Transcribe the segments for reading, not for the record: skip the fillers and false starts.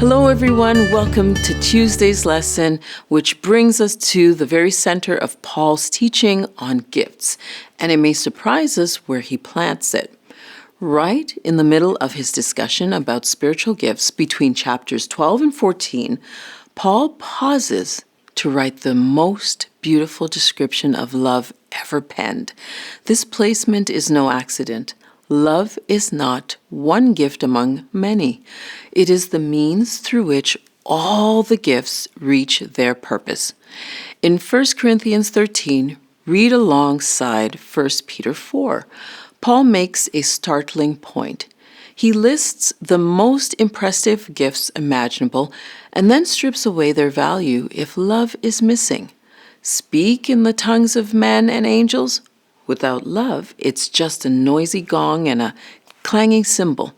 Hello, everyone. Welcome to Tuesday's lesson, which brings us to the very center of Paul's teaching on gifts. And it may surprise us where he plants it. Right in the middle of his discussion about spiritual gifts between chapters 12 and 14, Paul pauses to write the most beautiful description of love ever penned. This placement is no accident. Love is not one gift among many. It is the means through which all the gifts reach their purpose. In 1 Corinthians 13, read alongside 1 Peter 4. Paul makes a startling point. He lists the most impressive gifts imaginable and then strips away their value if love is missing. Speak in the tongues of men and angels? Without love, it's just a noisy gong and a clanging cymbal.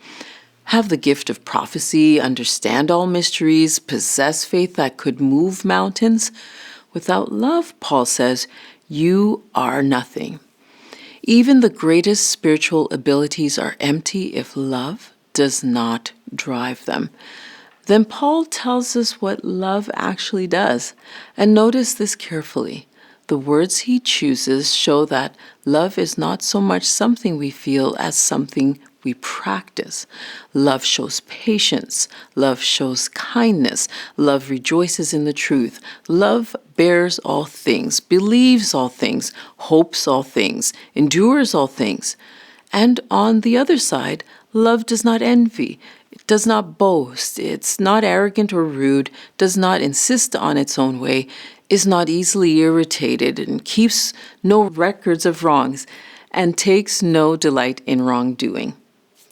Have the gift of prophecy, understand all mysteries, possess faith that could move mountains. Without love, Paul says, you are nothing. Even the greatest spiritual abilities are empty if love does not drive them. Then Paul tells us what love actually does. And notice this carefully. The words he chooses show that love is not so much something we feel as something we practice. Love shows patience. Love shows kindness. Love rejoices in the truth. Love bears all things, believes all things, hopes all things, endures all things. And on the other side, love does not envy. It does not boast. It's not arrogant or rude, does not insist on its own way, is not easily irritated, and keeps no records of wrongs, and takes no delight in wrongdoing.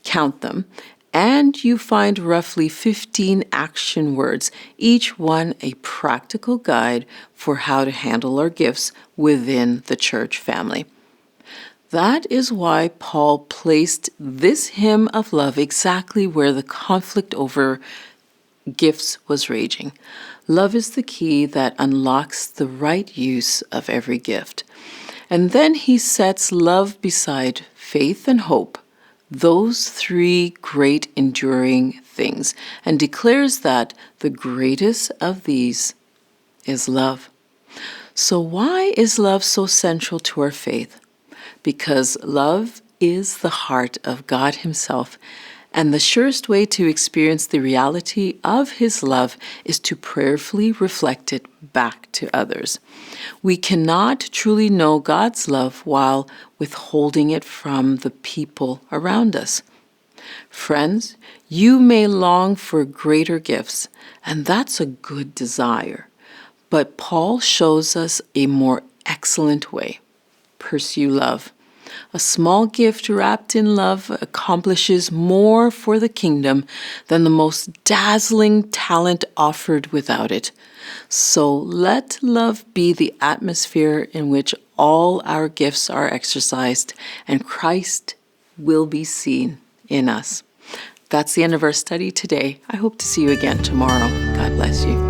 Count them, and you find roughly 15 action words, each one a practical guide for how to handle our gifts within the church family. That is why Paul placed this hymn of love exactly where the conflict over gifts was raging. Love is the key that unlocks the right use of every gift. And then he sets love beside faith and hope, those three great enduring things, and declares that the greatest of these is love. So why is love so central to our faith? Because love is the heart of God Himself, and the surest way to experience the reality of His love is to prayerfully reflect it back to others. We cannot truly know God's love while withholding it from the people around us. Friends, you may long for greater gifts, and that's a good desire. But Paul shows us a more excellent way. Pursue love. A small gift wrapped in love accomplishes more for the kingdom than the most dazzling talent offered without it. So let love be the atmosphere in which all our gifts are exercised, and Christ will be seen in us. That's the end of our study today. I hope to see you again tomorrow. God bless you.